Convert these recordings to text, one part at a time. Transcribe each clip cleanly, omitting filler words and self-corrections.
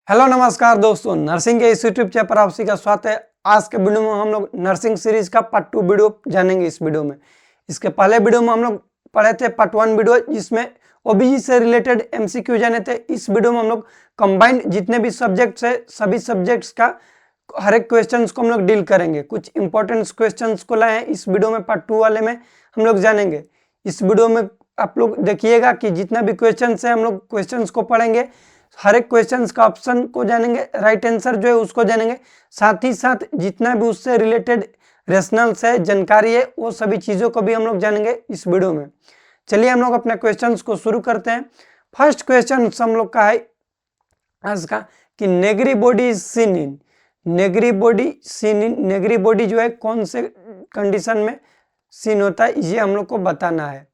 Hello नमस्कार दोस्तों, nursing के इस यूट्यूब चैनल पर आप सभी का स्वागत है। आज के वीडियो में हम लोग नर्सिंग सीरीज का पार्ट 2 वीडियो जानेंगे। इस वीडियो में इसके पहले वीडियो में हम लोग पढ़े थे पार्ट 1 वीडियो, जिसमें ओबीजी से रिलेटेड एमसीक्यू जाने थे। इस वीडियो में हम लोग कंबाइंड जितने भी सब्जेक्ट्स है सभी सब्जेक्ट्स का हर एक क्वेश्चन को हम लोग डील करेंगे। कुछ इंपॉर्टेंट क्वेश्चन को लाए हैं इस वीडियो में, पार्ट 2 वाले में हम लोग जानेंगे। इस वीडियो में आप लोग देखिएगा कि जितना भी क्वेश्चन है हम लोग क्वेश्चन को पढ़ेंगे, हर एक क्वेश्चंस का ऑप्शन को जानेंगे, राइट आंसर जो है उसको जानेंगे, साथ ही साथ जितना भी उससे रिलेटेड रेशनल्स है, जानकारी है, वो सभी चीज़ों को भी हम लोग जानेंगे इस वीडियो में। चलिए हम लोग अपने क्वेश्चंस को शुरू करते हैं। फर्स्ट क्वेश्चन हम लोग का है आज का कि Negri body is seen in, Negri body seen in, Negri body जो है कौन से कंडीशन में सीन होता है ये हम लोग को बताना है।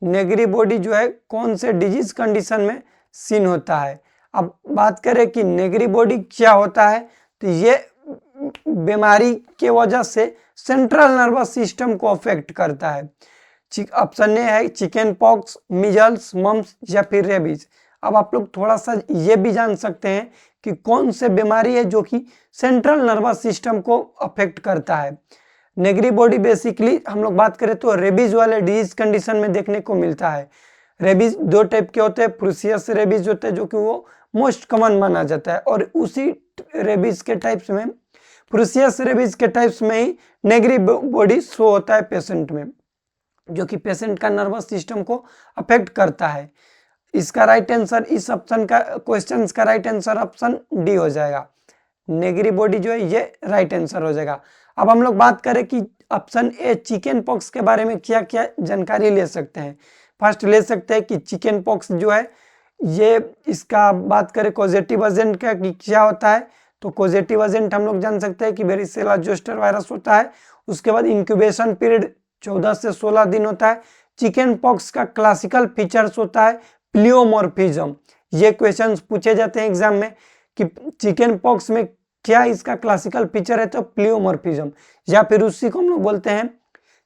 नेगरी बॉडी जो है कौन से डिजीज कंडीशन में सीन होता है। अब बात करें कि नेगरी बॉडी क्या होता है, तो ये बीमारी के वजह से सेंट्रल नर्वस सिस्टम को अफेक्ट करता है। ऑप्शन ए है चिकन पॉक्स, मिजल्स, मम्स या फिर रेबीज। अब आप लोग थोड़ा सा ये भी जान सकते हैं कि कौन से बीमारी है जो कि सेंट्रल नर्वस सिस्टम को अफेक्ट करता है। नेगरी बॉडी बेसिकली हम लोग बात करें तो रेबीज वाले डिजीज कंडीशन में देखने को मिलता है। रेबीज दो टाइप के होते हैं, प्रूसियस रेबीज होते हैं जो कि वो मोस्ट कॉमन माना जाता है, और उसी रेबीज के टाइप्स में, प्रूसियस रेबीज के टाइप्स में ही नेगरी बॉडी शो होता है पेशेंट में, जो कि पेशेंट का नर्वस सिस्टम को अफेक्ट करता है। इसका राइट आंसर, इस ऑप्शन का क्वेश्चन का राइट आंसर ऑप्शन डी हो जाएगा। नेगरी बॉडी जो है ये राइट आंसर हो जाएगा। अब हम लोग बात करें कि ऑप्शन ए चिकन पॉक्स के बारे में क्या क्या जानकारी ले सकते हैं। फर्स्ट ले सकते हैं कि चिकन पॉक्स जो है ये, इसका बात करें कॉजेटिव एजेंट का कि क्या होता है, तो कॉजेटिव एजेंट हम लोग जान सकते हैं कि वेरिसेला जोस्टर वायरस होता है। उसके बाद इंक्यूबेशन पीरियड 14 से 16 दिन होता है। चिकन पॉक्स का क्लासिकल फीचर्स होता है प्लियोमॉर्फिज्म। ये क्वेश्चंस पूछे जाते हैं एग्जाम में कि चिकन पॉक्स में क्या इसका क्लासिकल फीचर है, तो प्लियोमॉर्फिज्म, या फिर उसी को हम लोग बोलते हैं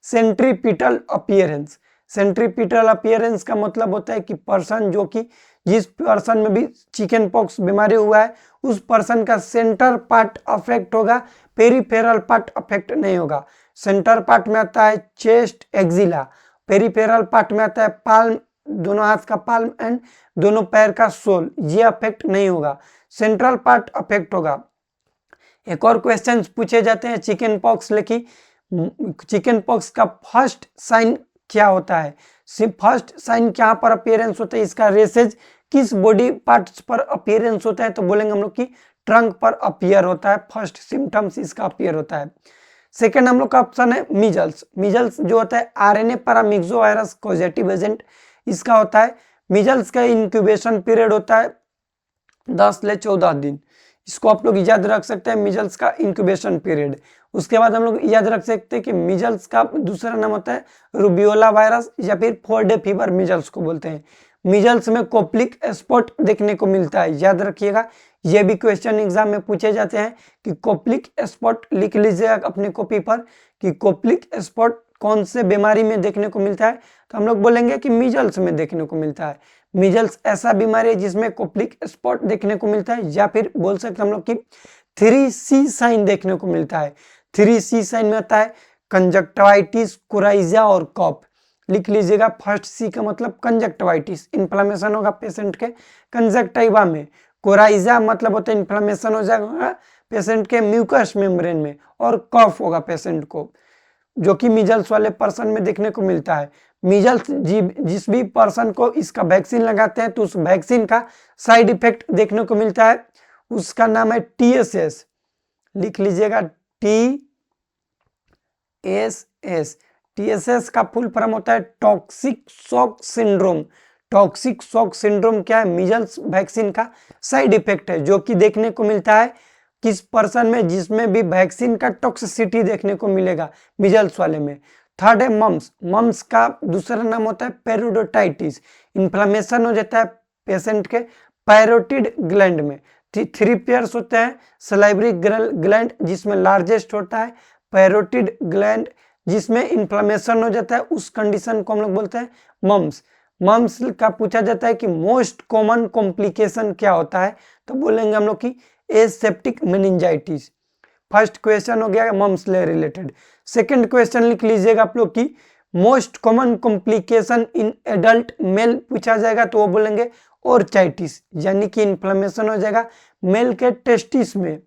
सेंट्रीपिटल अपीयरेंस। सेंट्रीपिटल अपीयरेंस का मतलब होता है कि पर्सन जो कि जिस पर्सन में भी चिकन पॉक्स बीमारी हुआ है उस पर्सन का सेंटर पार्ट अफेक्ट होगा, पेरिफेरल पार्ट अफेक्ट नहीं होगा। सेंटर पार्ट में आता है चेस्ट, एक्जिला, पेरिफेरल पार्ट में आता है पाल्म, दोनों हाथ का पाल्म एंड दोनों पैर का सोल, ये अफेक्ट नहीं होगा, सेंट्रल पार्ट अफेक्ट होगा। एक और क्वेश्चन पूछे जाते हैं चिकन पॉक्स लेके, चिकन पॉक्स का फर्स्ट साइन क्या होता है। फर्स्ट साइन क्या पर अपीयरेंस होता है, इसका रेसेज किस बॉडी पार्ट्स पर अपीयरेंस होता है, तो बोलेंगे हम लोग कि ट्रंक पर अपीयर होता है, फर्स्ट सिम्टम्स इसका अपीयर होता है। सेकेंड हम लोग का ऑप्शन है मीजल्स। मीजल्स जो होता है RNA paramyxo virus causative agent इसका होता है। मीजल्स का इंक्यूबेशन पीरियड होता है 10 से 14 दिन, इसको आप लोग याद रख सकते हैं, मिजल्स का इंक्यूबेशन पीरियड। उसके बाद हम लोग याद रख सकते हैं कि मिजल्स का दूसरा नाम होता है रूबियोला वायरस या फिर 4 डे फीवर, मिजल्स को बोलते हैं। मिजल्स में कोप्लिक स्पॉट देखने को मिलता है, याद रखिएगा, ये भी क्वेश्चन एग्जाम में पूछे जाते हैं कि कोप्लिक स्पॉट लिख लीजिएगा अपने कॉपी पर कि कोप्लिक स्पॉट कौन से बीमारी में देखने को मिलता है, तो हम लोग बोलेंगे कि मिजल्स में देखने को मिलता है। मिजल्स ऐसा बीमारी है जिसमें कोप्लिक स्पॉट देखने को मिलता है, या फिर बोल सकते हम लोग कि 3C साइन देखने को मिलता है। 3C साइन में आता है कंजक्टिवाइटिस, कोराइजा और कॉफ। लिख लीजिएगा, फर्स्ट सी का मतलब कंजक्टिवाइटिस, इन्फ्लेमेशन होगा पेशेंट के कंजक्टिवा में। कोराइजा मतलब होता है इन्फ्लेमेशन हो जाएगा पेशेंट के म्यूकस मेम्ब्रेन में, और कॉफ होगा पेशेंट को, जो कि मिजल्स वाले पर्सन में देखने को मिलता है। मिजल्स जिस भी पर्सन को इसका वैक्सीन लगाते हैं तो उस वैक्सीन का साइड इफेक्ट देखने को मिलता है, उसका नाम है TSS। लिख लीजिएगा TSS। TSS का फुल फॉर्म होता है toxic shock syndrome. Toxic shock syndrome क्या है, मिजल्स वैक्सीन का साइड इफेक्ट है जो कि देखने को मिलता है किस पर्सन में जिसमें भी वैक्सीन का टॉक्सिसिटी देखने को मिलेगा, मिजल्स वाले में। थर्ड है मम्स। मम्स का दूसरा नाम होता है पेरिडोटाइटिस, इन्फ्लेमेशन हो जाता है पेशेंट के पैरोटिड ग्लैंड में। 3 पेयर्स होते हैं, सलाइवरी ग्लैंड जिसमें लार्जेस्ट होता है, पैरोटिड ग्लैंड जिसमें इन्फ्लेमेशन हो जाता है, उस कंडीशन को हम लोग बोलते हैं मम्स। मम्स का पूछा जाता है कि मोस्ट कॉमन कॉम्प्लिकेशन क्या होता है, तो बोलेंगे हम लोग कि एसेप्टिक मेनिंजाइटिस। फर्स्ट क्वेश्चन हो गया मम्स से रिलेटेड। सेकंड क्वेश्चन लिख लीजिएगा आप लोग की most common complication in adult mail पूछा जाएगा, तो वो बोलेंगे ओर्चाइटिस, यानी कि इन्फ्लेमेशन हो जाएगा मेल के टेस्टिस में।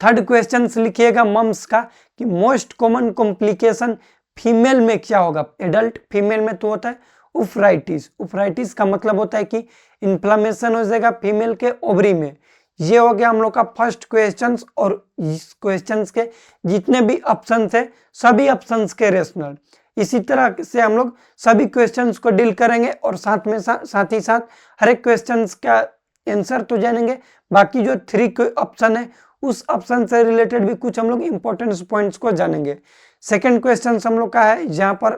थर्ड क्वेश्चन लिखिएगा मम्स का कि मोस्ट कॉमन कॉम्प्लिकेशन फीमेल में क्या होगा, एडल्ट फीमेल में तो होता है उफराइटिस। उफराइटिस का मतलब होता है कि इन्फ्लेमेशन हो जाएगा फीमेल के ओवरी में। ये हो गया हम लोग का फर्स्ट क्वेश्चन, और इस क्वेश्चन के जितने भी ऑप्शन थे सभी ऑप्शंस के रेशनल। इसी तरह से हम लोग सभी क्वेश्चंस को डील करेंगे और साथ ही साथ हर एक क्वेश्चन का आंसर तो जानेंगे, बाकी जो 3 ऑप्शन है उस ऑप्शन से रिलेटेड भी कुछ हम लोग इंपॉर्टेंट पॉइंट्स को जानेंगे। सेकंड क्वेश्चन हम लोग का है जहां पर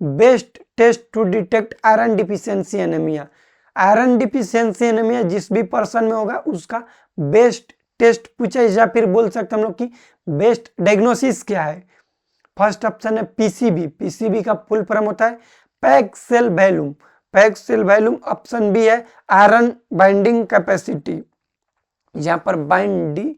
best test to detect iron deficiency anaemia. Iron deficiency anaemia जिस भी पर्सन में होगा उसका बेस्ट टेस्ट पूछा, या फिर बोल सकते हम लोग कि बेस्ट डायग्नोसिस क्या है। फर्स्ट ऑप्शन है पीसीबी। पीसीबी का फुल फॉर्म होता है packed cell volume. Packed cell volume. Option B है आयरन बाइंडिंग कैपेसिटी, यहां पर बाइंडिंग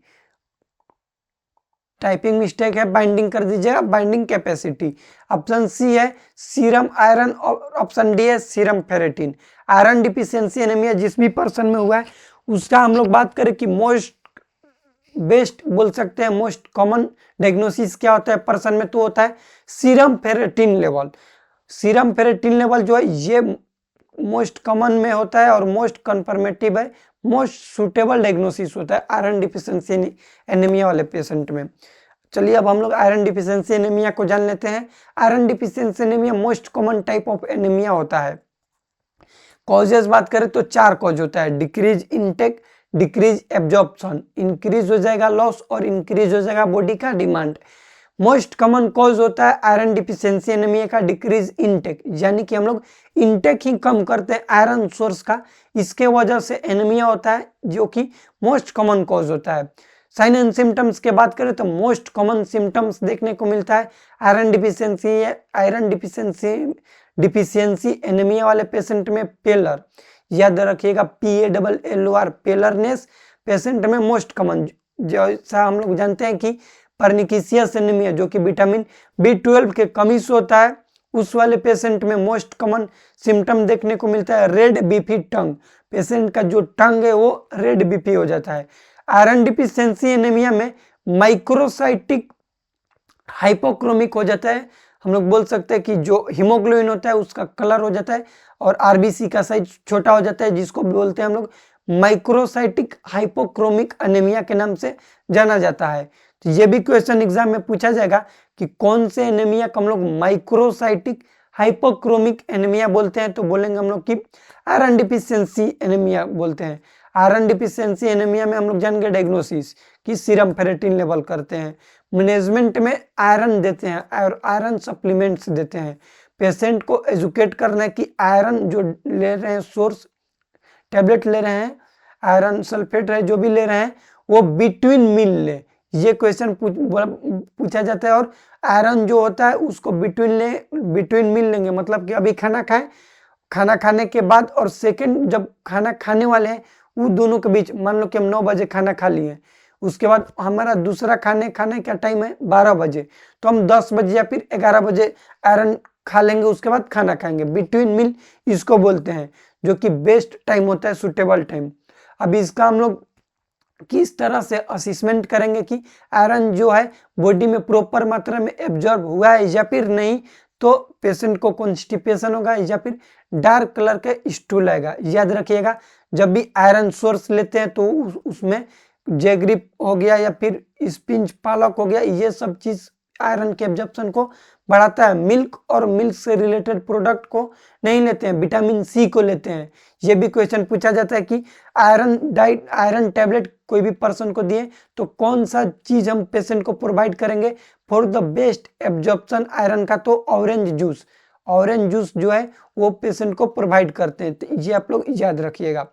टाइपिंग मिस्टेक है, बाइंडिंग कर दीजिएगा बाइंडिंग कैपेसिटी। ऑप्शन सी है सीरम आयरन, और ऑप्शन डी है serum ferritin. Iron deficiency anaemia जिस भी पर्सन में हुआ है उसका हम लोग बात करें कि मोस्ट बेस्ट बोल सकते हैं, मोस्ट कॉमन डायग्नोसिस क्या होता है पर्सन में, तो होता है serum ferritin level. Serum ferritin level जो है ये मोस्ट कॉमन में होता है और मोस्ट कन्फर्मेटिव है, मोस्ट सुटेबल डायग्नोसिस होता है आयरन डिफिशियंसी एनीमिया वाले पेशेंट में। चलिए अब हम लोग आयरन डिफिशियंसी एनीमिया को जान लेते हैं। Iron deficiency anaemia most common type of anaemia होता है। कॉजेस बात करें तो 4 कॉज होता है, decrease intake, decrease absorption, increase हो जाएगा लॉस और इंक्रीज हो जाएगा बॉडी का डिमांड। मोस्ट कॉमन कॉज होता है आयरन डिफिशियंसी एनीमिया का डिक्रीज इनटेक, यानी कि हम लोग इनटेक ही कम करते हैं आयरन सोर्स का, इसके वजह से एनीमिया होता है, जो कि मोस्ट कॉमन कॉज होता है। साइन एंड सिम्टम्स के बात करें तो मोस्ट कॉमन सिम्टम्स देखने को मिलता है आयरन डिफिशियंसी एनीमिया वाले पेशेंट में पेलर, याद रखिएगा PALLOR, पेलरनेस पेशेंट में मोस्ट कॉमन। जैसा हम लोग जानते हैं कि परनिकिसियस एनीमिया जो कि विटामिन B12 के कमी से होता है, उस वाले पेशेंट में मोस्ट कॉमन सिम्टम देखने को मिलता है रेड बीपी टंग। पेशेंट का जो टंग है वो रेड बीपी हो जाता है। आयरन डिफिशियंसी एनीमिया में माइक्रोसाइटिक हाइपोक्रोमिक हो जाता है, हम लोग बोल सकते हैं कि जो हीमोग्लोबिन होता है उसका कलर हो जाता है और आरबीसी का साइज छोटा हो जाता है, जिसको बोलते हैं हम लोग माइक्रोसाइटिक हाइपोक्रोमिक एनीमिया के नाम से जाना जाता है। तो ये भी क्वेश्चन एग्जाम में पूछा जाएगा कि कौन से एनीमिया को हम लोग माइक्रोसाइटिक हाइपोक्रोमिक एनीमिया बोलते हैं, तो बोलेंगे हम लोग कि आयरन डिफिशियंसी एनीमिया बोलते हैं। आयरन डिफिशियंसी एनीमिया में हम लोग जानेंगे डायग्नोसिस कि सीरम फेरेटिन लेवल करते हैं, मैनेजमेंट में आयरन देते हैं और आयरन सप्लीमेंट्स देते हैं। पेशेंट को एजुकेट करना है कि आयरन जो ले रहे हैं सोर्स टैबलेट ले रहे हैं, आयरन सल्फेट है जो भी ले रहे हैं वो बिटवीन मील ले, ये क्वेश्चन पूछा जाता है। और आयरन जो होता है उसको बिटवीन मील लेंगे, मतलब कि अभी खाना खाएं, खाना खाने के बाद और सेकंड जब खाना खाने वाले हैं वो दोनों के बीच, मान लो कि हम 9 बजे खाना खा लिए, उसके बाद हमारा दूसरा खाने का टाइम है 12 बजे, तो हम 10 बजे या फिर 11 बजे आयरन खा लेंगे, उसके बाद खाना खाएंगे। बिटवीन मील इसको बोलते हैं, जो कि बेस्ट टाइम होता है, सुटेबल टाइम। अब इसका हम लोग किस तरह से असेसमेंट करेंगे कि आयरन जो है बॉडी में प्रॉपर मात्रा में एब्जॉर्ब हुआ है या फिर नहीं, तो पेशेंट को कॉन्स्टिपेशन होगा या फिर डार्क कलर का स्टूल आएगा। याद रखिएगा जब भी आयरन सोर्स लेते हैं तो उसमें जेग्रिप हो गया या फिर स्पिंज पालक हो गया, ये सब चीज आयरन के एब्जॉर्प्शन को बढ़ाता है। मिल्क और मिल्क से रिलेटेड प्रोडक्ट को नहीं लेते हैं, विटामिन सी को लेते हैं। ये भी क्वेश्चन पूछा जाता है कि आयरन टैबलेट कोई भी पर्सन को दिए तो कौन सा चीज हम पेशेंट को प्रोवाइड करेंगे for the best absorption iron का, तो ऑरेंज जूस जो है वो पेशेंट को प्रोवाइड करते हैं, तो ये आप लोग याद रखिएगा।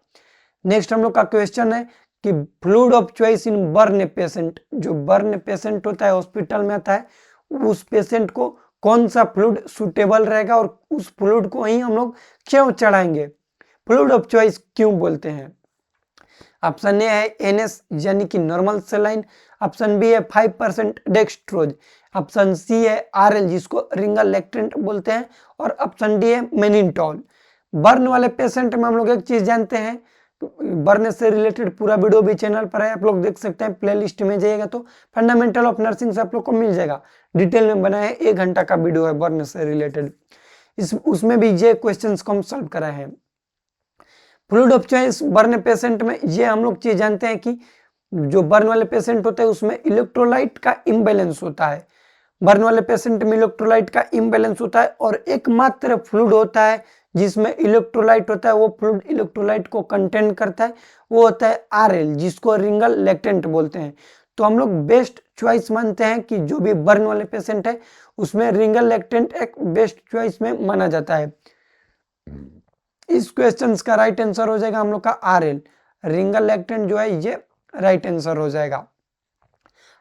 नेक्स्ट हम लोग का क्वेश्चन है कि fluid of choice in burn patient, जो बर्न पेशेंट होता है हॉस्पिटल में आता है, उस पेशेंट को कौन सा फ्लूइड सुटेबल रहेगा और उस फ्लूइड को ही हम लोग क्यों चढ़ाएंगे, फ्लूइड ऑफ चॉइस क्यों बोलते हैं। ऑप्शन ए है एनएस यानी कि नॉर्मल सेलाइन, ऑप्शन बी है 5% डेक्सट्रोज, ऑप्शन सी है आरएल जिसको रिंगल लैक्टेंट बोलते हैं, और ऑप्शन डी है मेनिनटॉल। बर्न वाले पेशेंट में हम लोग एक चीज जानते हैं, बर्न से रिलेटेड पूरा वीडियो भी चैनल पर है, आप लोग देख सकते हैं, प्लेलिस्ट में जाइएगा तो फंडामेंटल ऑफ नर्सिंग से आप लोग को मिल जाएगा, डिटेल में बनाया है, 1 घंटा का वीडियो है बर्न से रिलेटेड, उसमें भी ये क्वेश्चन को हम सॉल्व कराए हैं। Fluid of choice burn patient में ये हम लोग चीज जानते हैं कि जो बर्न वाले पेशेंट होते हैं उसमें इलेक्ट्रोलाइट का इम्बैलेंस होता है, बर्न वाले पेशेंट में इलेक्ट्रोलाइट का इम्बैलेंस होता है, और एकमात्र फ्लूइड होता है जिसमें इलेक्ट्रोलाइट होता है, वो फ्लूइड इलेक्ट्रोलाइट को कंटेन करता है, वो होता है आरएल जिसको रिंगल लैक्टेंट बोलते हैं। तो हम लोग बेस्ट चॉइस मानते हैं कि जो भी बर्न वाले पेशेंट है उसमें रिंगल लैक्टेंट एक बेस्ट चॉइस में माना जाता है। इस क्वेश्चन का राइट आंसर हो जाएगा हम लोग का आरएल, रिंगल लैक्टेंट जो है ये राइट आंसर हो जाएगा।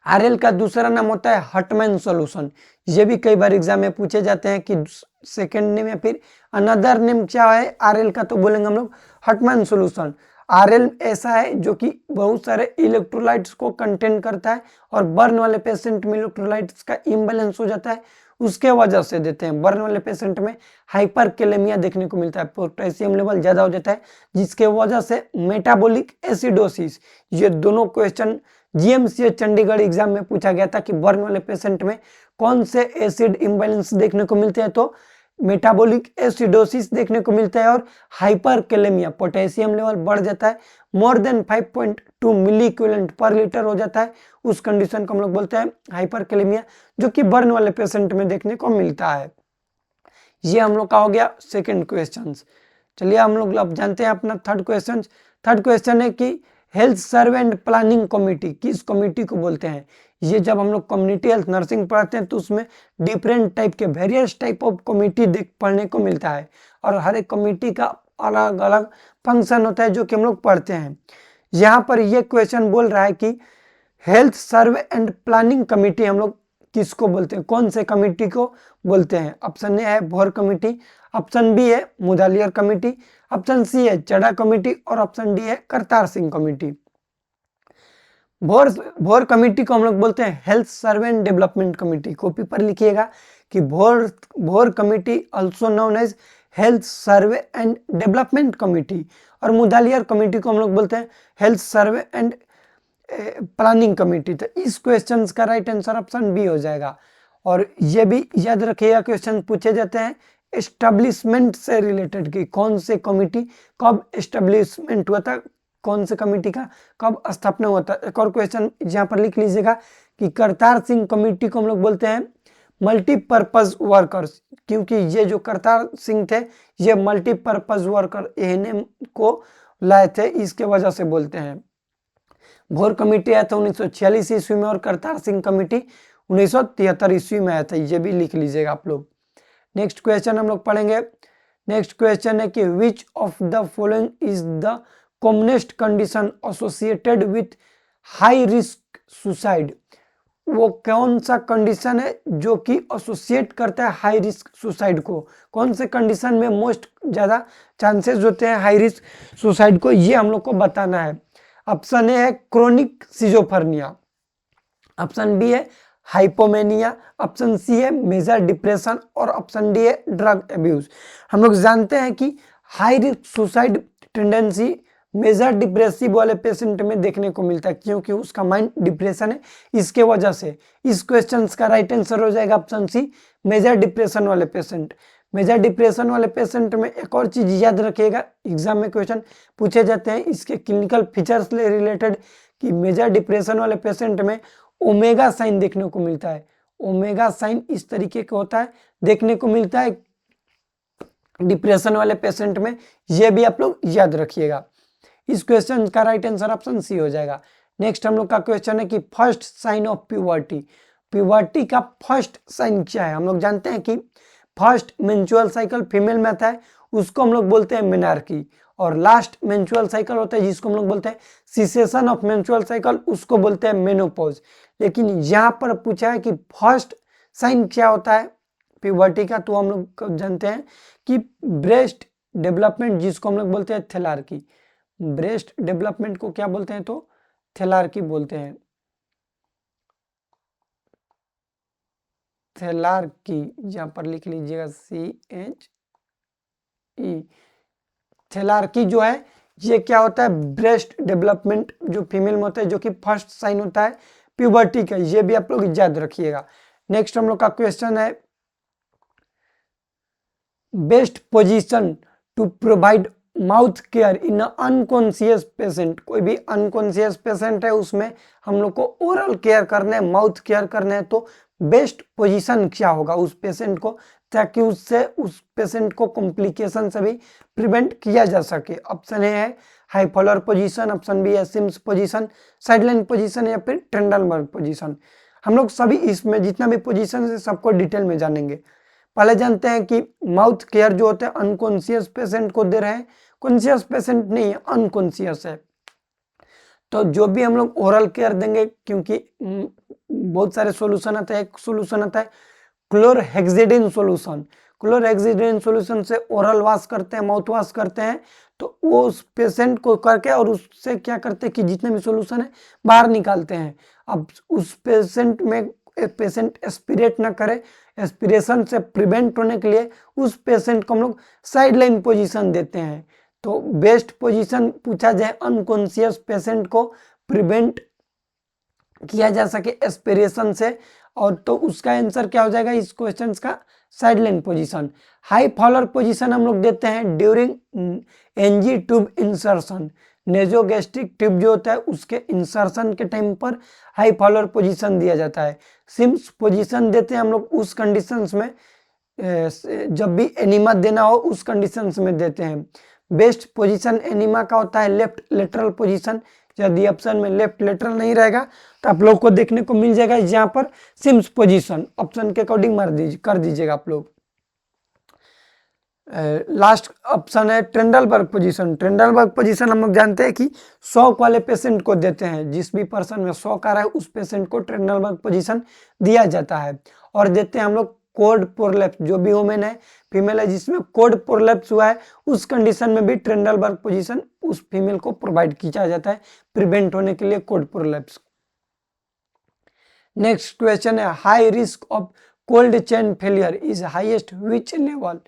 आरएल का दूसरा नाम होता है हटमैन सॉल्यूशन, ये भी कई बार एग्जाम में पूछे जाते हैं कि सेकेंड नेम या फिर अनदर नेम क्या है आरएल का, तो बोलेंगे हम लोग हटमैन सॉल्यूशन। आरएल ऐसा है जो कि बहुत सारे इलेक्ट्रोलाइट्स को कंटेन करता है, और बर्न वाले पेशेंट में इलेक्ट्रोलाइट्स का इम्बैलेंस हो जाता है, उसके वजह से देते हैं। बर्न वाले पेशेंट में हाइपरकैलेमिया देखने को मिलता है, पोटेशियम लेवल ज्यादा हो जाता है जिसके वजह से मेटाबॉलिक एसिडोसिस, ये दोनों क्वेश्चन जीएमसीएच चंडीगढ़ एग्जाम में पूछा गया था कि बर्न वाले पेशेंट में कौन से एसिड इम्बैलेंस देखने को मिलते हैं, तो मेटाबॉलिक एसिडोसिस देखने को मिलता है, और हाइपरकैलेमिया पोटेशियम लेवल बढ़ जाता है, मोर देन 5.2 मिली इक्विवेलेंट पर लीटर हो जाता है, उस कंडीशन को हम लोग बोलते हैं हाइपरकैलेमिया, जो कि बर्न वाले पेशेंट में देखने को मिलता है। ये हम लोग का हो गया सेकंड क्वेश्चन। चलिए हम लोग अब जानते हैं अपना थर्ड क्वेश्चन। थर्ड क्वेश्चन है कि health survey and planning committee किस कमेटी को बोलते हैं। ये जब हम लोग कम्युनिटी हेल्थ नर्सिंग पढ़ते हैं तो उसमें डिफरेंट टाइप के वेरियस टाइप ऑफ कमेटी पढ़ने को मिलता है, और हर एक कमेटी का अलग अलग फंक्शन होता है जो कि हम लोग पढ़ते हैं। यहाँ पर ये क्वेश्चन बोल रहा है कि health survey and planning committee हम लोग किसको बोलते हैं, कौन से कमेटी को बोलते हैं। ऑप्शन ए है भोर कमेटी, ऑप्शन बी है मुदालियर कमेटी, ऑप्शन सी है चड़ा कमेटी, और ऑप्शन डी है करतार सिंह कमेटी। भोर कमेटी को हम लोग बोलते हैं health survey and development committee, copy पर लिखिएगा कि Bhore committee also known as health survey and development committee, और मुदालियर कमेटी को हम लोग बोलते हैं health survey and planning committee. तो इस क्वेश्चन का राइट आंसर ऑप्शन बी हो जाएगा। और ये भी याद रखिएगा क्वेश्चन पूछे जाते हैं एस्टेब्लिशमेंट से रिलेटेड कि कौन से कमेटी कब एस्टेब्लिशमेंट हुआ था, कौन से कमेटी का कब स्थापना हुआ था। एक और क्वेश्चन यहाँ पर लिख लीजिएगा कि करतार सिंह कमेटी को हम लोग बोलते हैं मल्टीपर्पज वर्कर्स, क्योंकि ये जो करतार सिंह थे ये मल्टीपर्पज वर्कर एएनएम को लाए थे, इसके वजह से बोलते हैं। भोर कमेटी आया था 1946 ईस्वी में, और करतार सिंह कमेटी 1973 ईस्वी में आया था, ये भी लिख लीजिएगा आप लोग। नेक्स्ट क्वेश्चन हम लोग पढ़ेंगे। नेक्स्ट क्वेश्चन है कि विच of the following is the commonest condition associated with high risk suicide. वो कौन सा कंडीशन है जो कि एसोसिएट करता है हाई रिस्क सुसाइड को, कौन से कंडीशन में मोस्ट ज्यादा चांसेस होते हैं हाई रिस्क सुसाइड को, ये हम लोग को बताना है। ऑप्शन ए है क्रोनिक सिजोफर्निया, ऑप्शन बी है हाइपोमेनिया, ऑप्शन सी है मेजर डिप्रेशन, और ऑप्शन डी है ड्रग एब्यूज। हम लोग जानते हैं कि high risk suicide tendency major depressive वाले पेशेंट में देखने को मिलता है, क्योंकि उसका माइंड डिप्रेशन है, इसके वजह से इस क्वेश्चन का राइट आंसर हो जाएगा ऑप्शन सी मेजर डिप्रेशन वाले पेशेंट। मेजर डिप्रेशन वाले पेशेंट में एक और चीज याद रखिएगा, एग्जाम में क्वेश्चन पूछे जाते हैं इसके क्लिनिकल फीचर्स से रिलेटेड कि मेजर डिप्रेशन वाले पेशेंट में ओमेगा साइन देखने को मिलता है। ओमेगा साइन इस तरीके का होता है, देखने को मिलता है डिप्रेशन वाले पेशेंट में, यह भी आप लोग याद रखिएगा। इस क्वेश्चन का राइट आंसर ऑप्शन सी हो जाएगा। नेक्स्ट हम लोग का क्वेश्चन है कि first sign of puberty, puberty का फर्स्ट साइन क्या है। हम लोग जानते हैं कि फर्स्ट मेंस्ट्रुअल साइकिल फीमेल में आता है उसको हम लोग बोलते हैं मेनार्की, और लास्ट मेंस्ट्रुअल साइकिल होता है जिसको हम लोग बोलते हैं सीसेशन ऑफ मेंस्ट्रुअल साइकिल, उसको बोलते हैं मेनोपॉज। लेकिन यहाँ पर पूछा है कि फर्स्ट साइन क्या होता है, प्यूबर्टी का, तो हम लोग जानते हैं कि ब्रेस्ट डेवलपमेंट जिसको हम लोग बोलते हैं थैलार्की, ब्रेस्ट डेवलपमेंट को क्या बोलते हैं, तो थैलार्की बोलते हैं, थैलार्की, यहाँ पर लिख लीजिएगा CHE। थैलार्की जो है ये क्या होता है, ब्रेस्ट डेवलपमेंट जो फीमेल में होता है, जो कि फर्स्ट साइन होता है प्यूबर्टी का, ये भी आप लोग याद रखिएगा। नेक्स्ट हम लोग का क्वेश्चन है best position to provide mouth care in unconscious patient. कोई भी अनकॉन्शियस पेशेंट है उसमें हम लोग को ओरल केयर करना है, माउथ केयर करना है, तो बेस्ट पोजीशन क्या होगा उस पेशेंट को, ताकि उससे उस पेशेंट को कॉम्प्लिकेशन से भी प्रिवेंट किया जा सके। ऑप्शन ए है हाइपोलर पोजीशन, ऑप्शन बी है सिम्स पोजीशन, साइडलाइन पोजीशन, या फिर ट्रेंडलबर्ग पोजीशन। हम लोग सभी इसमें जितना भी पोजीशन है सबको डिटेल में जानेंगे। पहले जानते हैं कि माउथ केयर जो होता है अनकॉन्शियस पेशेंट को दे रहे हैं, कॉन्शियस पेशेंट नहीं है, अनकॉन्शियस है, तो जो भी हम लोग ओरल केयर देंगे, क्योंकि बहुत सारे सॉल्यूशन आता है, एक सॉल्यूशन आता है क्लोरहेक्सिडिन सॉल्यूशन, क्लोरहेक्सिडिन सॉल्यूशन से ओरल वॉश करते हैं, माउथ वॉश करते हैं, तो वो उस पेशेंट को करके और उससे क्या करते हैं कि जितने भी सॉल्यूशन है बाहर निकालते हैं। अब उस पेशेंट में पेशेंट एस्पिरेट ना करे, एस्पिरेशन से प्रिवेंट होने के लिए उस पेशेंट को हम लोग साइडलाइन पोजीशन देते हैं। तो बेस्ट पोजीशन पूछा जाए अनकॉन्शियस पेशेंट को प्रिवेंट किया जा सके एस्पिरेशन से, और तो उसका आंसर क्या हो जाएगा इस क्वेश्चन का, sideline position. High Fowler position हम लोग देते हैं during NG tube insertion, nasogastric tube जो होता है उसके इंसर्शन के टाइम पर हाई फॉलोअर पोजीशन दिया जाता है। सिम्स पोजीशन देते हैं हम लोग उस कंडीशंस में जब भी एनिमा देना हो उस कंडीशंस में देते हैं। बेस्ट पोजीशन एनिमा का होता है लेफ्ट लेटरल पोजीशन, यदि ऑप्शन में लेफ्ट लेटरल नहीं रहेगा तो आप लोग को देखने को मिल जाएगा यहाँ पर सिम्स पोजीशन, ऑप्शन के अकॉर्डिंग मार दीजिए कर दीजिएगा आप लोग। लास्ट ऑप्शन है ट्रेंडलबर्ग पोजीशन। ट्रेंडलबर्ग पोजीशन हम लोग जानते हैं कि शॉक वाले पेशेंट को देते हैं, जिस भी पर्सन में शॉक आ रहा है उस पेशेंट को ट्रेंडलबर्ग पोजीशन दिया जाता है। और देते हैं हम लोग कोड प्रोलैप्स, जो भी वुमेन है फीमेल है जिसमें कोड प्रोलैप्स हुआ है उस कंडीशन में भी ट्रेंडलबर्ग पोजीशन उस फीमेल को प्रोवाइड किया जाता है प्रिवेंट होने के लिए कोड प्रोलैप्स। नेक्स्ट क्वेश्चन है high risk of cold chain failure is highest which level.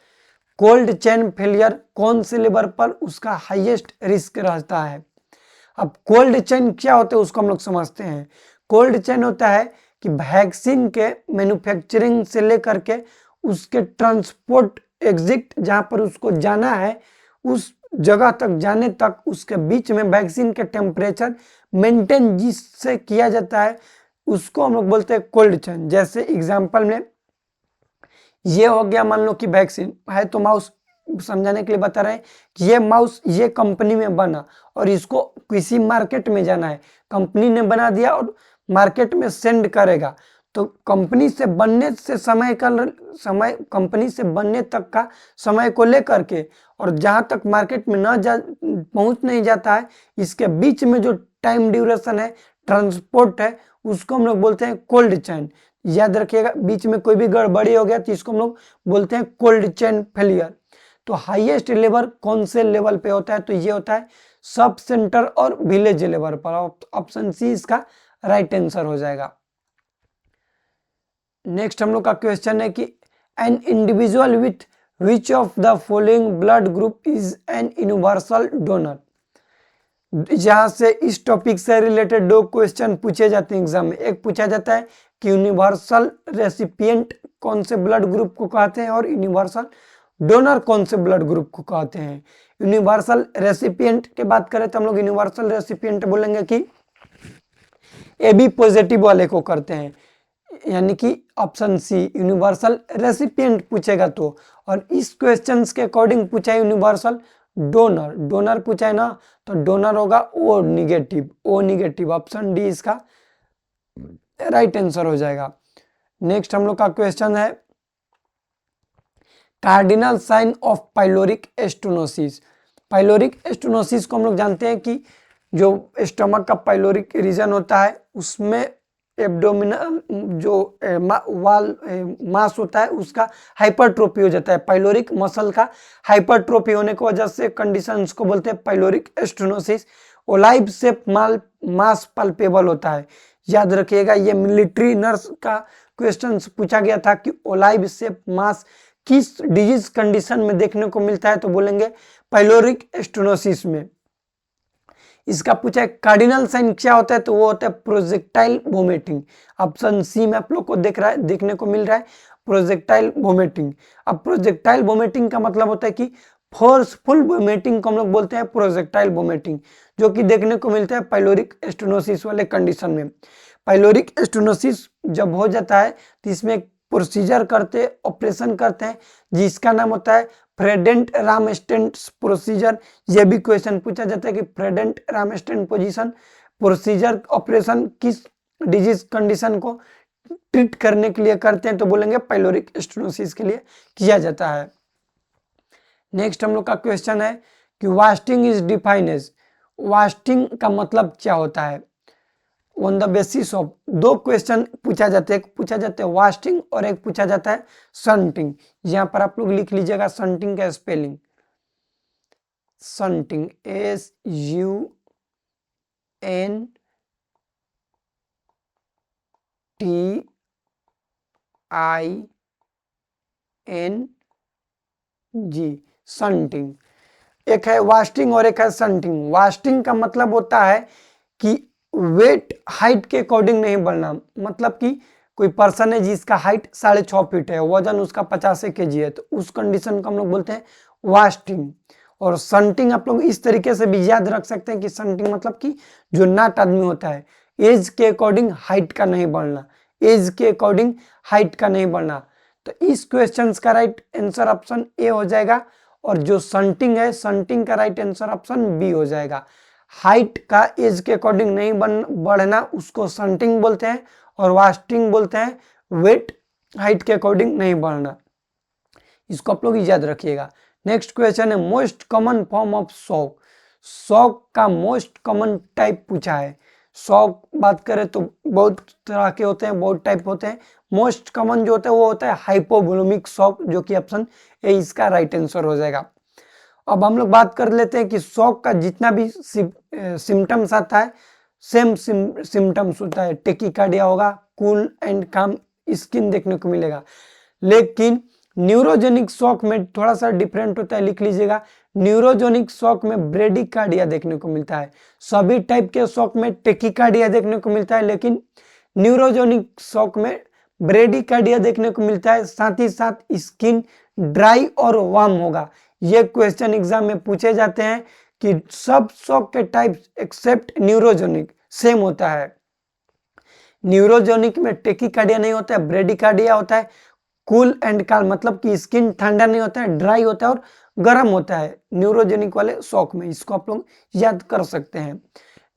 Cold chain failure कौन से लेवल पर उसका हाईएस्ट रिस्क रहता है। अब कोल्ड चेन क्या होता है उसको हम लोग समझते हैं। कोल्ड चेन होता है कि वैक्सीन के मैन्युफैक्चरिंग से लेकर के उसके ट्रांसपोर्ट एग्जिट जहां पर उसको जाना है उस जगह तक जाने तक उसके बीच में वैक्सीन के टेम्परेचर मेंटेन जिससे किया जाता है उसको हम लोग बोलते हैं कोल्ड चेन। जैसे एग्जांपल में ये हो गया, मान लो कि वैक्सीन है तो माउस समझाने के लिए बता रहे हैं कि ये माउस ये कंपनी में बना और इसको किसी मार्केट में जाना है, कंपनी ने बना दिया और मार्केट में सेंड करेगा, तो कंपनी से बनने से समय कंपनी से बनने तक का समय को लेकर के और जहां तक मार्केट में ना पहुंच नहीं जाता है इसके बीच में जो टाइम ड्यूरेशन है ट्रांसपोर्ट है उसको हम लोग बोलते हैं कोल्ड चेन। याद रखिएगा बीच में कोई भी गड़बड़ी हो गया तो इसको हम लोग बोलते हैं कोल्ड चेन फेलियर। तो हाईएस्ट लेवल कौन से लेवल पे होता है, तो ये होता है सब सेंटर और विलेज लेवल पर। ऑप्शन सी इसका राइट आंसर हो जाएगा। नेक्स्ट हम लोग का क्वेश्चन है कि an individual with which of the following blood group is an universal donor. जहां से इस टॉपिक से रिलेटेड दो क्वेश्चन पूछे जाते हैं एग्जाम में। एक पूछा जाता है कि यूनिवर्सल रेसिपिएंट कौन से ब्लड ग्रुप को कहते हैं और यूनिवर्सल डोनर कौन से ब्लड ग्रुप को कहते हैं। यूनिवर्सल रेसिपिएंट की बात करें तो हम लोग यूनिवर्सल रेसिपिएंट बोलेंगे कि AB पॉजिटिव वाले को करते हैं, यानी कि ऑप्शन सी यूनिवर्सल रेसिपिएंट पूछेगा तो। और इस क्वेश्चंस के अकॉर्डिंग पूछा है यूनिवर्सल डोनर, डोनर पूछा है ना तो डोनर होगा ओ निगेटिव, ऑप्शन डी इसका राइट आंसर हो जाएगा। नेक्स्ट हम लोग का क्वेश्चन है cardinal sign of pyloric stenosis. Pyloric stenosis को हम लोग जानते हैं कि जो स्टमक का पाइलोरिक रीजन होता है उसमें एब्डोमिनल जो वाल मास होता है उसका हाइपरट्रोफी हो जाता है। पाइलोरिक मसल का हाइपरट्रोफी होने की वजह से कंडीशन को बोलते हैं पाइलोरिक स्टेनोसिस। ओलाइव शेप मास पल्पेबल होता है। याद रखिएगा, ये मिलिट्री नर्स का क्वेश्चन पूछा गया था कि ओलाइव शेप मास किस डिजीज कंडीशन में देखने को मिलता है, तो बोलेंगे पाइलोरिक स्टेनोसिस में। इसका पूछा है कार्डिनल साइन क्या होता है, तो वो होता है प्रोजेक्टाइल वोमिटिंग। ऑप्शन सी में आप लोग को देखने को मिल रहा है प्रोजेक्टाइल वोमिटिंग। अब प्रोजेक्टाइल वोमिटिंग का मतलब होता है कि फोर्सफुल वोमिटिंग को हम लोग बोलते हैं प्रोजेक्टाइल वोमिटिंग, जो कि देखने को मिलता है पाइलोरिक स्टेनोसिस वाले कंडीशन में। पाइलोरिक स्टेनोसिस जब हो जाता है तो इसमें प्रोसीजर करते ऑपरेशन करते हैं जिसका नाम होता है फ्रेडेंट रामस्टेंट प्रोसीजर। यह भी क्वेश्चन पूछा जाता है कि फ्रेडेंट रामस्टेंट पोजीशन प्रोसीजर ऑपरेशन किस डिजीज कंडीशन को ट्रीट करने के लिए करते हैं, तो बोलेंगे पाइलोरिक स्टेनोसिस के लिए किया जाता है। नेक्स्ट हम लोग का क्वेश्चन है कि wasting is defined as. Wasting का मतलब क्या होता है ऑन द बेसिस ऑफ। दो क्वेश्चन पूछा जाता है, एक पूछा जाता है वास्टिंग और एक पूछा जाता है शंटिंग। यहां पर आप लोग लिख लीजिएगा शंटिंग का स्पेलिंग, शंटिंग SUNTING, शंटिंग। एक है वास्टिंग और एक है शंटिंग। वास्टिंग का मतलब होता है कि वेट हाइट के अकॉर्डिंग नहीं बढ़ना, मतलब कि कोई पर्सन है जिसका हाइट 6.5 फीट है, वजन उसका 50 kg है, तो उस कंडीशन को हम लोग बोलते हैं वास्टिंग। और शंटिंग आप लोग इस तरीके से भी याद रख सकते हैं कि शंटिंग मतलब कि जो नाट आदमी होता है, एज के अकॉर्डिंग हाइट का नहीं बढ़ना, एज के अकॉर्डिंग हाइट का नहीं बढ़ना। तो इस क्वेश्चन का राइट आंसर ऑप्शन ए हो जाएगा, और जो शंटिंग है शंटिंग का राइट आंसर ऑप्शन बी हो जाएगा। हाइट का एज के अकॉर्डिंग नहीं बढ़ना उसको शंटिंग बोलते हैं, और वास्टिंग बोलते हैं वेट हाइट के अकॉर्डिंग नहीं बढ़ना। इसको आप लोग याद रखिएगा। नेक्स्ट क्वेश्चन है most common form of shock. Shock का मोस्ट कॉमन टाइप पूछा है। शॉक बात करें तो बहुत तरह के होते हैं, बहुत टाइप होते हैं। मोस्ट कॉमन जो होता है वो होता है हाइपोवोलुमिक शॉक, जो कि ऑप्शन ए इसका राइट आंसर हो जाएगा। अब हम लोग बात कर लेते हैं कि शॉक का जितना भी सिम्टम्स आता है सेम सिम्टम्स होता है। टेकिकार्डिया होगा, कूल एंड काम स्किन देखने को मिलेगा, लेकिन न्यूरोजेनिक शॉक में थोड़ा सा डिफरेंट होता है। लिख लीजिएगा, न्यूरोजेनिक शॉक में ब्रेडिकार्डिया देखने को मिलता है। सभी टाइप के शॉक में टेकिकार्डिया देखने को मिलता है, लेकिन न्यूरोजेनिक शॉक में ब्रेडिकार्डिया देखने को मिलता है। साथ ही साथ स्किन ड्राई और वार्म होगा। ये क्वेश्चन एग्जाम में पूछे जाते हैं कि सब शॉक के टाइप्स एक्सेप्ट न्यूरोजेनिक सेम होता है। न्यूरोजेनिक में टेकिकार्डिया नहीं होता है, ब्रेडिकार्डिया होता है। कूल एंड काल्म मतलब कि स्किन ठंडा नहीं होता है, ड्राई होता है और गर्म होता है न्यूरोजेनिक वाले शॉक में। इसको आप लोग याद कर सकते हैं।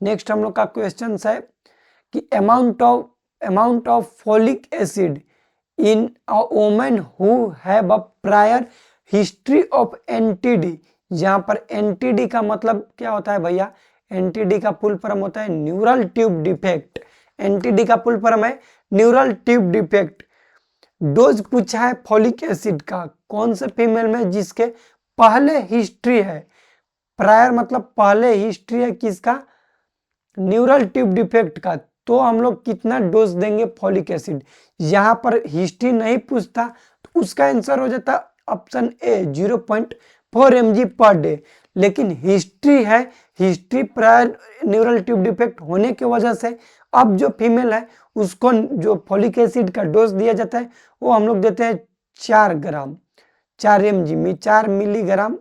नेक्स्ट हम लोग का क्वेश्चन है कि amount of folic acid in a woman who have a prior history of NTD. यहाँ पर एनटीडी का मतलब क्या होता है भैया? एनटीडी का फुल फॉर्म होता है न्यूरल ट्यूब डिफेक्ट। एनटीडी का फुल फॉर्म है न्यूरल ट्यूब डिफेक्ट। डोज पूछा है फॉलिक एसिड का कौन से फीमेल में जिसके पहले हिस्ट्री है। प्रायर मतलब पहले हिस्ट्री है किसका? न्यूरल ट्यूब डिफेक्ट का। तो हम लोग कितना डोज देंगे फॉलिक एसिड? यहाँ पर हिस्ट्री नहीं पूछता तो उसका आंसर हो जाता option A 0.4 mg per day. लेकिन हिस्ट्री है, history prior neural tube defect होने की वजह से अब जो फीमेल है उसको जो फॉलिक एसिड का डोज दिया जाता है वो हम लोग देते हैं 4 ग्राम, 4 mg में 4 milligram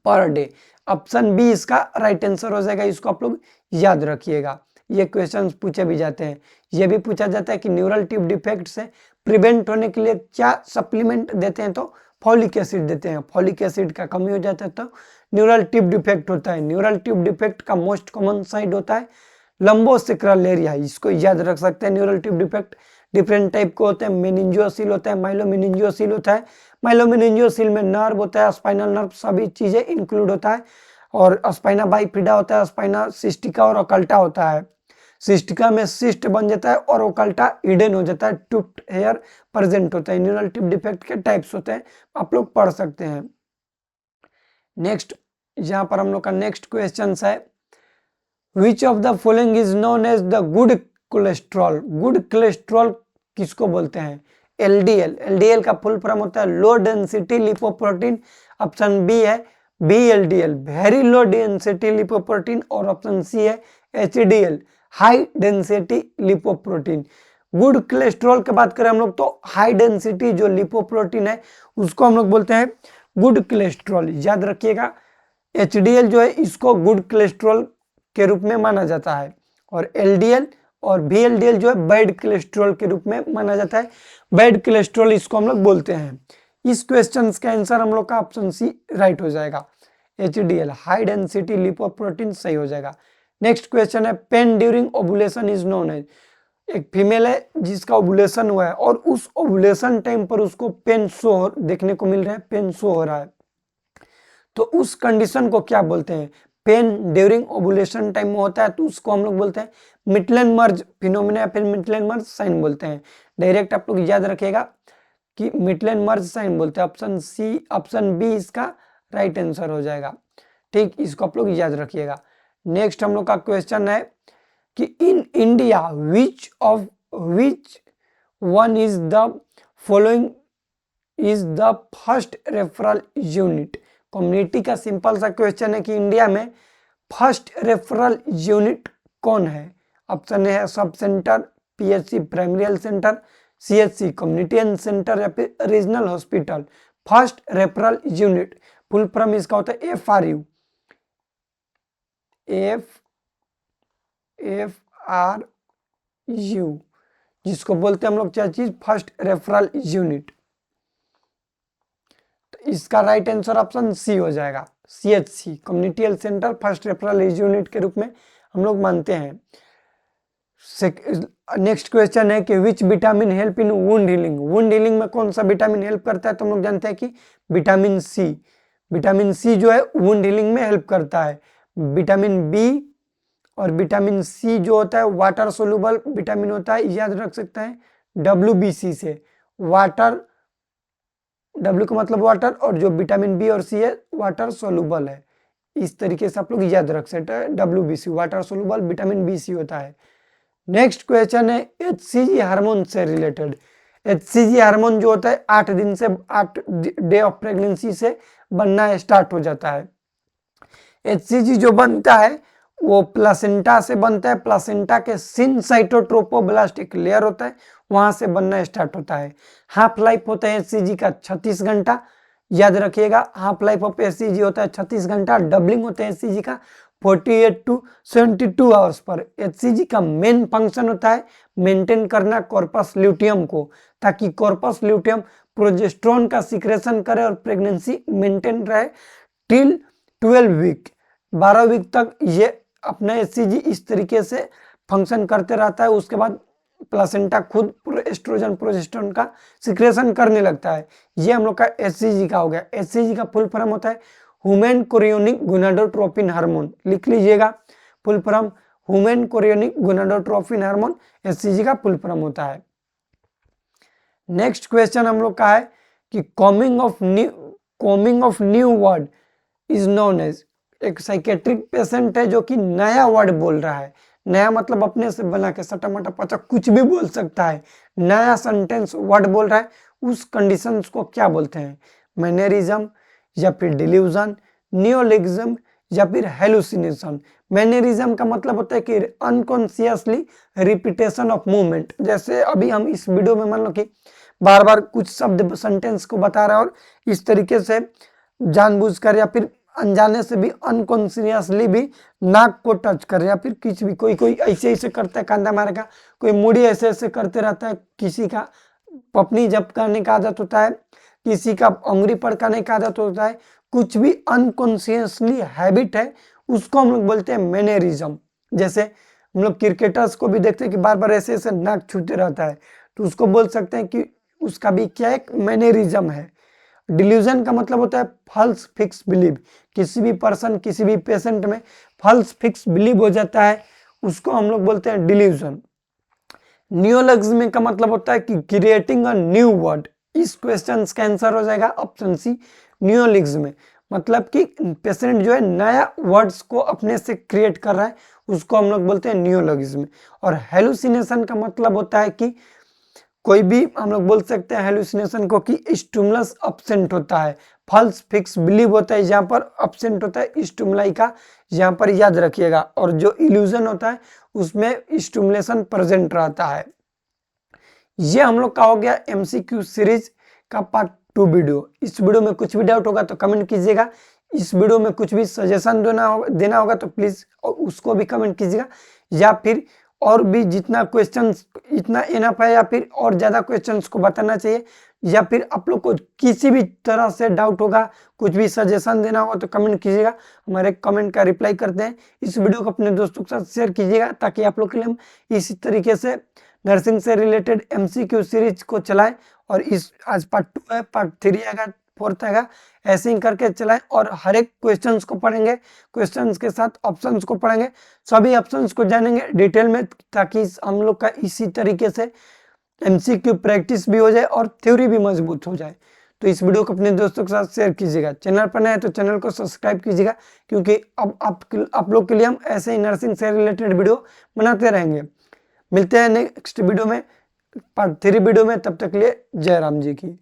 per day. Option B इसका राइट आंसर हो जाएगा। इसको आप लोग याद रखिएगा, ये क्वेश्चंस पूछे भी जाते हैं। ये भी पूछा जाता है कि न्यूरल ट्यूब डिफेक्ट से प्रिवेंट होने के लिए क्या सप्लीमेंट देते हैं, तो फॉलिक एसिड देते हैं। फॉलिक एसिड का कमी हो जाता है तो न्यूरल ट्यूब डिफेक्ट होता है। न्यूरल ट्यूब डिफेक्ट का मोस्ट कॉमन साइड होता है लंबोसेक्रल एरिया। इसको याद रख सकते हैं। Neural tube defect different type के होते हैं। मेनिंजियोसिल होता है, माइलोमेनिंजियोसिल होता है। माइलोमेनिंजियोसिल में नर्व होता है, स्पाइनल नर्व सभी चीजें इंक्लूड होता है। और स्पाइना बाइफिडा होता है, स्पाइना सिस्टिका और ओकल्टा होता है। सिस्टिका में सिस्ट बन जाता है और ओकल्टा हिडन हो जाता है, टुप्ड हेयर प्रेजेंट होता है। न्यूरल टिप डिफेक्ट के टाइप्स होते हैं, आप लोग पढ़ सकते हैं। नेक्स्ट यहाँ पर हम लोग का नेक्स्ट क्वेश्चन है, which of the following is known as the good cholesterol. Good cholesterol किसको बोलते हैं? एलडीएल। एलडीएल का फुल फॉर्म होता है low density lipoprotein. Option B है VLDL, very low density lipoprotein, और ऑप्शन सी है HDL, high density lipoprotein. Good cholesterol की बात करें हम लोग तो हाई डेंसिटी जो लिपोप्रोटीन है उसको हम लोग बोलते हैं गुड कोलेस्ट्रॉल, याद रखिएगा। एचडीएल जो है इसको गुड कोलेस्ट्रॉल के रूप में माना जाता है, और एलडीएल और बीएलडीएल जो है बैड कोलेस्ट्रॉल के रूप में माना जाता है। बैड कोलेस्ट्रॉल इसको हम लोग बोलते हैं। इस क्वेश्चन का आंसर हम लोग का ऑप्शन सी राइट हो जाएगा, एचडीएल, हाई डेंसिटी लिपोप्रोटीन सही हो जाएगा। नेक्स्ट क्वेश्चन है, pain during ovulation is known as. एक फीमेल है जिसका ओवुलेशन हुआ है और उस ओवुलेशन टाइम पर उसको पेन शो देखने को मिल रहा है, पेन शो हो रहा है, तो उस कंडीशन को क्या बोलते हैं? पेन ड्यूरिंग ओवुलेशन टाइम में होता है तो उसको हम लोग बोलते हैं मिटलन मर्ज फिनोमिना या फिर मिटलन मर्ज साइन बोलते हैं। डायरेक्ट आप लोग याद रखिएगा कि मिटलन मर्ज साइन बोलते हैं। ऑप्शन सी, ऑप्शन बी इसका राइट आंसर हो जाएगा। ठीक, इसको आप लोग याद रखिएगा। नेक्स्ट हम लोग का क्वेश्चन है कि in India which one is the following is the first referral unit. Community का सिंपल सा क्वेश्चन है कि इंडिया में फर्स्ट रेफरल यूनिट कौन है? ऑप्शन है sub centre, PHC primary health centre, CHC community health centre, या फिर regional hospital. First referral unit full form इसका होता है एफआरयू, एफआरयू, जिसको बोलते हैं हम लोग क्या चीज? First referral unit. तो इसका राइट आंसर ऑप्शन सी हो जाएगा, CHC community health centre first referral unit के रूप में हम लोग मानते हैं। नेक्स्ट क्वेश्चन है कि which vitamin help in wound healing. Wound healing में कौन सा विटामिन हेल्प करता है? तो हम लोग जानते हैं कि विटामिन सी। विटामिन सी जो है वुंड हीलिंग में हेल्प करता है। विटामिन बी और विटामिन सी जो होता है वाटर सोल्यूबल विटामिन होता है, याद रख सकते हैं WBC से। वाटर, W का मतलब वाटर, और जो विटामिन बी और सी है वाटर सोल्यूबल है। इस तरीके से आप लोग याद रख सकते हैं, WBC water soluble vitamin BC होता है। नेक्स्ट क्वेश्चन है HCG हार्मोन से रिलेटेड। HCG हार्मोन जो होता है 8 दिन से 8 डे ऑफ प्रेगनेंसी से बनना स्टार्ट हो जाता है। HCG जो बनता है वो प्लासेंटा से बनता है। प्लासेंटा के सिनसाइटोट्रोपोब्लास्ट एक लेयर होता है, वहां से बनना स्टार्ट होता है। हाफ लाइफ होता है HCG का 36 घंटा, याद रखिएगा। हाफ लाइफ ऑफ HCG होता है 36 घंटा। डबलिंग होता है HCG का 48 टू 72 आवर्स पर। HCG का मेन फंक्शन होता है मेंटेन करना कॉर्पस ल्यूटियम को, ताकि कॉर्पस ल्यूटियम प्रोजेस्टेरोन का सिक्रेशन करे और प्रेगनेंसी मेंटेन रहे टिल 12 वीक, 12 वीक तक ये अपना HCG इस तरीके से फंक्शन करते रहता है। उसके बाद प्लासेंटा खुद एस्ट्रोजन प्रोजेस्टेरोन का सिक्रेशन करने लगता है। ये हम लोग का HCG का हो गया। HCG का फुल फॉर्म होता है ह्यूमन कोरियोनिक गोनाडोट्रोपिन हार्मोन, लिख लीजिएगा full form human chorionic gonadotropin hormone HCG का फुल फॉर्म होता है। नेक्स्ट क्वेश्चन हम लोग का है कि coining of new word is known as. एक साइकेट्रिक पेशेंट है जो कि नया वर्ड बोल रहा है। नया मतलब अपने से बना के सटा मटा पचा कुछ भी बोल सकता है, नया सेंटेंस वर्ड बोल रहा है, उस कंडीशन को क्या बोलते हैं? मैनरिज्म या फिर डिल्यूजन, नियोलिज्म या फिर हेलुसिनेशन। मैनरिज्म का मतलब होता है कि अनकॉन्शियसली रिपीटेशन ऑफ मूवमेंट। जैसे अभी हम इस वीडियो में मान लो कि बार बार कुछ शब्द सेंटेंस को बता रहा है और इस तरीके से जानबूझकर या फिर अनजाने से भी अनकॉन्शियसली भी नाक को टच कर, या फिर कुछ भी कोई ऐसे ऐसे करता है कांधा मारेगा, कोई मुड़ी ऐसे ऐसे करते रहता है, किसी का पपनी झपकाने का आदत होता है, किसी का उंगली पड़काने का आदत होता है, कुछ भी अनकॉन्शियसली हैबिट है उसको हम लोग बोलते हैं मैनरिज्म। जैसे हम लोग क्रिकेटर्स को भी देखते हैं कि बार बार ऐसे ऐसे नाक छूते रहता है, तो उसको बोल सकते हैं कि उसका भी क्या एक मैनरिज्म है। डिल्यूजन का मतलब होता है फॉल्स फिक्स बिलीव। किसी भी पर्सन किसी भी पेशेंट में फॉल्स फिक्स बिलीव हो जाता है, उसको हम लोग बोलते हैं डिल्यूजन। नियोलॉजिज्म का मतलब होता है कि क्रिएटिंग अ न्यू वर्ड। इस क्वेश्चन का आंसर हो जाएगा ऑप्शन सी, नियोलॉजिज्म। मतलब कि पेशेंट जो है नया वर्ड्स को अपने से क्रिएट कर रहा है, उसको हम लोग बोलते हैं नियोलॉजिज्म। और हेलुसिनेशन का मतलब होता है कि कोई भी हम लोग बोल सकते हैं हेलुसिनेशन को कि स्टिमुलस अब्सेंट होता है, फॉल्स फिक्स बिलीव होता है जहाँ पर अब्सेंट होता है स्टिमुलाई का, यहाँ पर याद रखिएगा। और जो इल्यूजन होता है उसमें स्टिमुलेशन प्रेजेंट रहता है। ये हम लोग का हो गया एमसीक्यू सीरीज का पार्ट 2 वीडियो। इस वीडियो में कुछ भी डाउट होगा तो कमेंट कीजिएगा। इस वीडियो में कुछ भी सजेशन देना होगा तो प्लीज उसको भी कमेंट कीजिएगा, या फिर और भी जितना क्वेश्चंस इतना एनफ है या फिर और ज़्यादा क्वेश्चंस को बताना चाहिए, या फिर आप लोग को किसी भी तरह से डाउट होगा, कुछ भी सजेशन देना होगा तो कमेंट कीजिएगा। हमारे कमेंट का रिप्लाई करते हैं। इस वीडियो को अपने दोस्तों के साथ शेयर कीजिएगा ताकि आप लोग के लिए हम इसी तरीके से नर्सिंग से रिलेटेड एमसीक्यू सीरीज को चलाएं। और इस आज पार्ट 2 है, पार्ट 3 आएगा, 4th आएगा, ऐसे ही करके चलाएं। और हर एक क्वेश्चंस को पढ़ेंगे, क्वेश्चंस के साथ ऑप्शंस को पढ़ेंगे, सभी ऑप्शंस को जानेंगे डिटेल में, ताकि हम लोग का इसी तरीके से एमसीक्यू प्रैक्टिस भी हो जाए और थ्योरी भी मजबूत हो जाए। तो इस वीडियो को अपने दोस्तों के साथ शेयर कीजिएगा। चैनल पर नए हैं तो चैनल को सब्सक्राइब कीजिएगा, क्योंकि अब आप लोग के लिए हम ऐसे ही नर्सिंग से रिलेटेड वीडियो बनाते रहेंगे। मिलते हैं नेक्स्ट वीडियो में, पार्ट 3 वीडियो में। तब तक के लिए जय राम जी की।